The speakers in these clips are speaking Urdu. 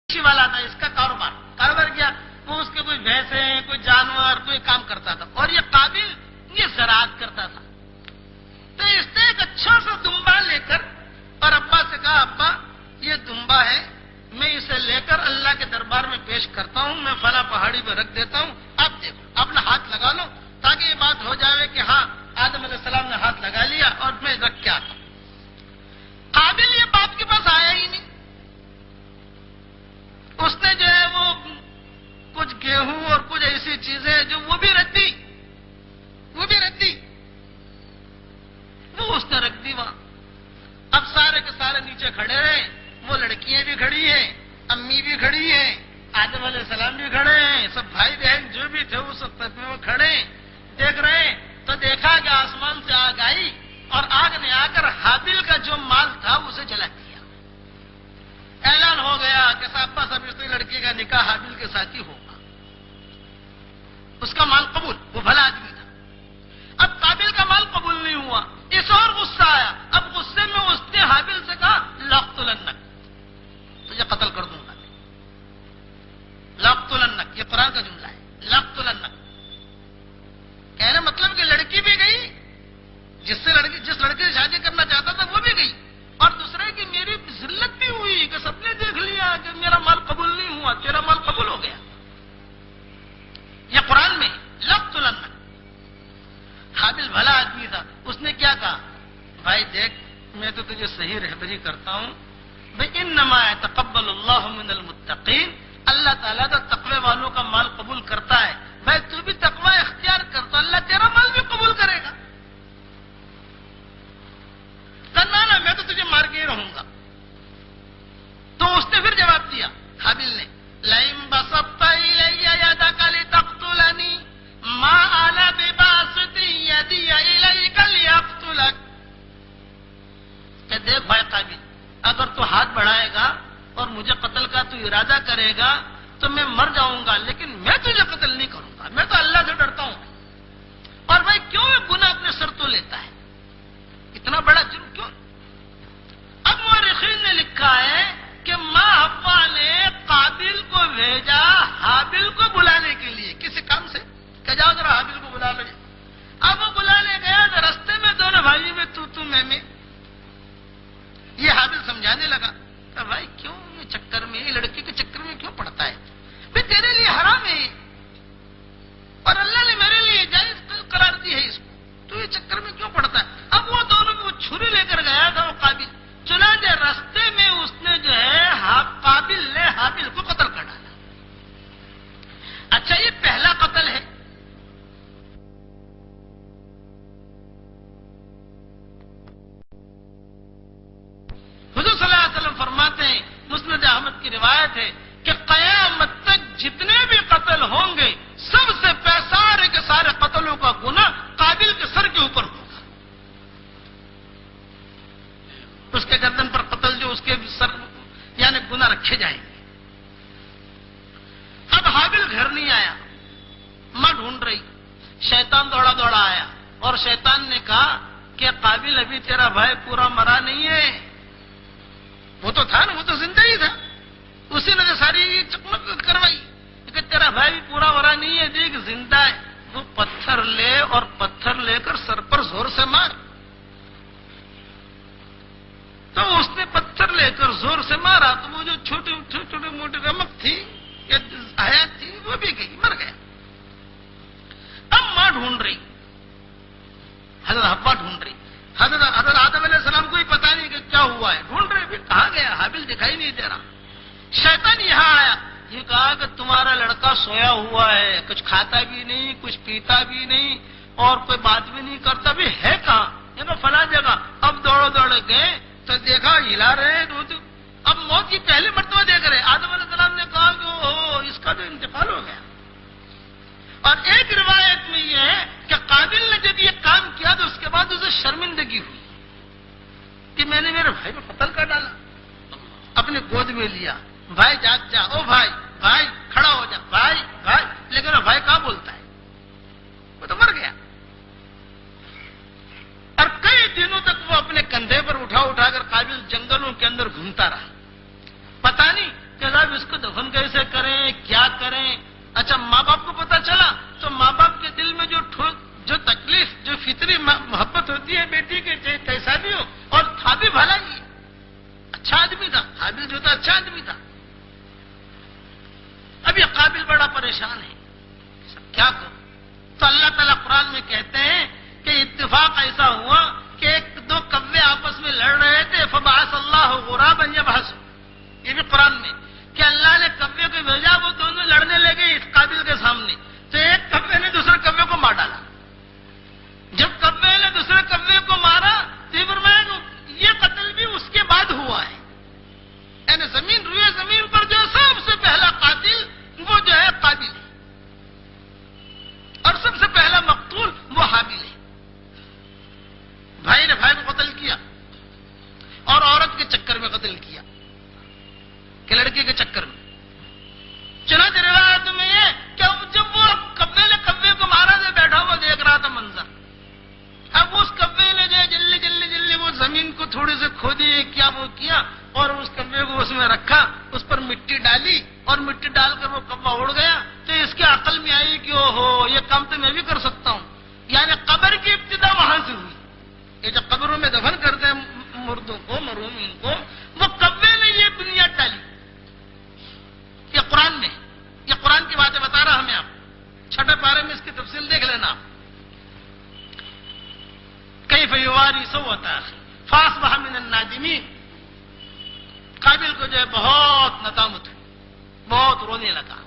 والا تھا، اس کا کاروبار کیا، وہ اس کے کوئی بھینسیں کوئی جانور کوئی کام کرتا تھا، اور یہ قابل یہ زراعت کرتا تھا۔ تو اس نے ایک اچھا سا دمبا لے کر اور ابا سے کہا، ابا یہ دمبا ہے، میں اسے لے کر اللہ کے دربار میں پیش کرتا ہوں، میں فلاں پہاڑی پہ رکھ دیتا ہوں، آپ دیکھو اپنا ہاتھ لگا لو تاکہ یہ بات ہو جائے کہ ہاں آدم علیہ السلام نے ہاتھ لگا لیا اور میں رکھ کے آتا ہوں۔ قابل یہ باپ کے پاس آیا ہی نہیں، اس نے جو ہے وہ کچھ گیہوں اور کچھ ایسی چیزیں جو وہ بھی رکھ دی، وہ اس نے رکھ دی وہاں۔ اب سارے کے سارے نیچے کھڑے رہے، وہ لڑکیاں بھی کھڑی ہیں، امی بھی کھڑی ہیں، آدم علیہ السلام بھی کھڑے ہیں، سب بھائی بہن جو بھی تھے وہ سب طرف میں وہ کھڑے ہیں، دیکھ رہے ہیں۔ تو دیکھا کہ آسمان سے آگ آئی اور آگ نے آ کر حابل کا جو مال تھا اسے جلا دیا۔ اعلان ہو گیا کہ صاحب سب اس لڑکی کا نکاح حابل کے ساتھ ہی ہوگا، اس کا مال قبول، وہ بھلا آدمی تھا۔ اب قابل کا مال قبول نہیں ہوا، اس اور غصہ آیا، اب غصے میں اس نے حابل سے کہا لاقتلنک، تجھے قتل کر دوں گا، لاقتلنک، یہ قرآن کا جملہ ہے، لاقتلنک، کہنے مطلب کہ لڑکی بھی گئی، جس لڑکے سے شادی کرنا چاہتا تھا وہ بھی گئی، اور دوسرے کی میری ذلت بھی ہوئی کہ سب نے دیکھ لیا کہ میرا مال قبول نہیں ہوا، تیرا مال قبول ہو گیا۔ یہ قرآن میں لاقتلنک۔ حابل بھلا آدمی تھا، اس نے کیا کہا، بھائی دیکھ میں تو تجھے صحیح رہبری کرتا ہوں، بھائی انما یتقبل اللہ من المتقین، اللہ تعالیٰ تو تقوی والوں کا مال قبول کرتا ہے، بھائی تو بھی تقوی اختیار کر تو اللہ تیرا مال بھی قبول کرے گا۔ نہ میں تو تجھے مار کے ہی رہوں گا۔ تو اس نے پھر جواب دیا حابل نے، لئن بسطت الی یدک لتقتلنی ما انا بباسط یدی الیک لیقتلک، کہ دیکھ بھائی قابل، اگر تو ہاتھ بڑھائے گا اور مجھے قتل کا تو ارادہ کرے گا تو میں مر جاؤں گا، لیکن میں تجھے قتل نہیں کروں گا، میں تو اللہ سے ڈرتا ہوں۔ اور بھائی کیوں یہ گناہ اپنے سر تو لیتا ہے، اتنا بڑا جرم کیوں؟ اب مورخین نے لکھا ہے کہ ماں حوا نے قابل کو بھیجا حابل کو بلانے کے لیے کسی کام سے، کہ جاؤ ذرا حابل کو بلا لو۔ اب وہ بلانے گیا تو رستے میں دونوں بھائی میں تو میں یہ حابل سمجھانے لگا کہ بھائی کیوں یہ چکر میں، یہ لڑکی کے چکر میں کیوں پڑتا ہے، بھائی تیرے لیے حرام ہے اور اللہ نے میرے لیے جائز قرار دی ہے اس کو، تو یہ چکر میں کیوں پڑتا ہے۔ اب وہ دونوں وہ چھری لے کر گیا تھا وہ قابل، چنانچہ راستے میں اس نے جو ہے قابل نے حابل کو قتل کر ڈالا۔ اچھا یہ پہلا قتل ہے۔ حضور صلی اللہ علیہ وسلم فرماتے ہیں، مسند احمد کی روایت ہے کہ قیامت تک جتنے بھی قتل ہوں گے سب سے سارے کے سارے قتلوں کا گناہ قابل کے سر کے اوپر ہوگا، اس کے گردن پر قتل جو اس کے سر یعنی گناہ رکھے جائیں گے۔ اب حابل گھر نہیں آیا، ماں ڈھونڈ رہی، شیطان دوڑا دوڑا آیا اور شیطان نے کہا کہ قابل ابھی تیرا بھائی پورا مرا نہیں ہے، وہ تو تھا نا، وہ تو زندہ ہی تھا، اسی نے ساری چکمک کروائی کہ تیرا بھائی بھی پورا مرا نہیں ہے، دیکھ زندہ ہے، وہ پتھر لے اور پتھر لے کر سر پر زور سے مار۔ تو اس نے پتھر لے کر زور سے مارا تو وہ جو چھوٹی موٹی رمق تھی یا حیات تھی وہ بھی گئی، مر گیا۔ اب ماں ڈھونڈ رہی، حضرت حوا ڈھونڈ رہی، حضرت آدم علیہ السلام کو ہی پتا نہیں کہ کیا ہوا ہے، ڈھونڈ رہے کہاں گیا، حابل دکھائی نہیں دے رہا۔ شیطان یہاں آیا، یہ کہا کہ تمہارا لڑکا سویا ہوا ہے، کچھ کھاتا بھی نہیں کچھ پیتا بھی نہیں اور کوئی بات بھی نہیں کرتا، بھی ہے کہاں، یہ کہ فلاں جگہ۔ اب دوڑو گئے تو دیکھا ہلا رہے ہیں، اب موت کی پہلی مرتبہ دیکھ رہے۔ آدم علیہ السلام نے کہا کہ اوہ اس کا تو انتقال ہو گیا۔ اور ایک روایت میں یہ ہے کہ قابل نے جب یہ کام کیا تو اس کے بعد اسے شرمندگی ہوئی کہ میں نے میرے بھائی کو قتل کر ڈالا، اپنے گود میں لیا، بھائی جاگ جا، او بھائی بھائی کھڑا ہو جا، بھائی بھائی، لیکن وہ بھائی کہاں بولتا ہے، وہ تو مر گیا۔ اور کئی دنوں تک وہ اپنے کندھے پر اٹھا کر قابل جنگلوں کے اندر گھومتا رہا، پتہ نہیں کہ صاحب اس کو دفن کیسے کریں، کیا کریں. اچھا ماں باپ کو پتا چلا تو ماں باپ کے دل میں جو تکلیف، جو فطری محبت ہوتی ہے بیٹی کے، چاہے کیسا بھی ہو، اور تھا بھی بھلا ہی، اچھا آدمی تھا، حابیل جو تھا اچھا آدمی تھا. اب یہ قابل بڑا پریشان ہے، کیا کرو؟ تو اللہ تعالیٰ قرآن میں کہتے ہیں کہ اتفاق ایسا ہوا کہ ایک دو کوے آپس میں لڑ رہے تھے، فبعث اللہ غرابا یبحث، یہ بھی قرآن میں کہ اللہ نے کوے کو بھیجا، وہ دونوں لڑنے لگے اس قابل کے سامنے، تو ایک کوے نے دوسرے کوے کو مار ڈالا. جب کوے نے دوسرے کوے کو مارا تو یہ قتل بھی اس کے بعد ہوا ہے. یعنی روئے زمین پر جو سب سے پہلا قاتل وہ جو ہے قابل ہے، اور سب سے پہلا مقتول وہ حابیل ہے. بھائی نے بھائی کو قتل کیا، اور عورت کے چکر میں قتل کیا، کہ لڑکی کے چکر میں. چنانچہ روایت میں یہ کہ جب وہ کوے نے کوے کو مارا تو بیٹھا ہوا دیکھ رہا تھا منظر. اب اس کوے نے جو ہے جلدی وہ زمین کو تھوڑی سے کھودی، کیا وہ کیا، اور اس کوے کو اس میں رکھا، اس پر مٹی ڈالی، اور مٹی ڈال کر وہ کوا اڑ گیا. تو اس کے عقل میں آئی کہ اوہو یہ کام تو میں بھی کر سکتا ہوں. یعنی قبر کی ابتدا وہاں سے ہوئی. یہ جو قبروں میں دفن کرتے ہیں مردوں کو، مرحومین کو، وہ کوے نے یہ بنیاد ڈالی. یہ قرآن میں، یہ قرآن کی باتیں بتا رہا ہمیں. آپ 6 پارے میں اس کی تفصیل دیکھ لینا. کیف یواری سوءۃ اخیہ فاصبح من النادمین. قابل کو جو ہے بہت ندامت ہوئی، بہت رونے لگا،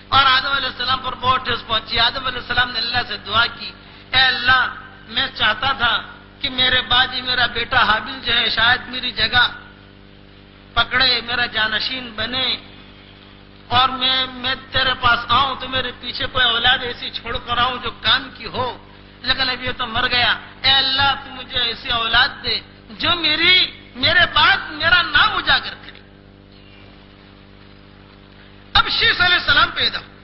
اور آدم علیہ السلام پر بہت ٹھیس پہنچی. آدم علیہ السلام نے اللہ سے دعا کی، اے اللہ میں چاہتا تھا کہ میرے بعد ہی میرا بیٹا حابیل جو ہے شاید میری جگہ پکڑے، میرا جانشین بنے، اور میں تیرے پاس آؤں تو میرے پیچھے کوئی اولاد ایسی چھوڑ کر آؤں جو کام کی ہو، لیکن اب یہ تو مر گیا. اے اللہ تو مجھے ایسی اولاد دے جو میرے بعد میرا نام اجاگر کرے. اب شیس علیہ السلام پیدا ہوئے.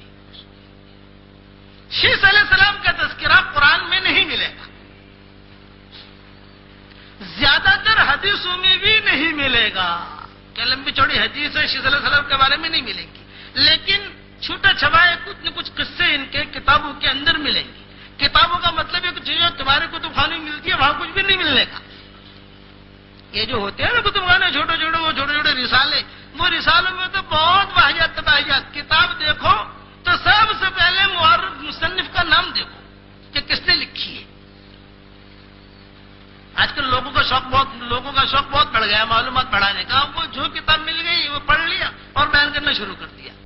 شیس علیہ السلام کا تذکرہ قرآن میں نہیں ملے گا، زیادہ تر حدیثوں میں بھی نہیں ملے گا، کہ لمبی چوڑی حدیث ہے شیس علیہ السلام کے بارے میں نہیں ملے گی، لیکن چھوٹا چھپائے کچھ نہ کچھ قصے ان کے کتابوں کے اندر ملیں گے. کتابوں کا مطلب ہے کہ چیزیں تمہارے کتب خانے میں ملتی ہے وہاں کچھ بھی نہیں ملنے کا. یہ جو ہوتے ہیں نا کتب خانے چھوٹے رسالے، وہ رسالوں میں تو بہت واحیات تباہیات. کتاب دیکھو تو سب سے پہلے مصنف کا نام دیکھو کہ کس نے لکھی ہے. آج کل لوگوں کا شوق بہت بڑھ گیا معلومات بڑھانے کا. وہ جو کتاب مل گئی وہ پڑھ لیا اور بیان کرنا شروع کر دیا.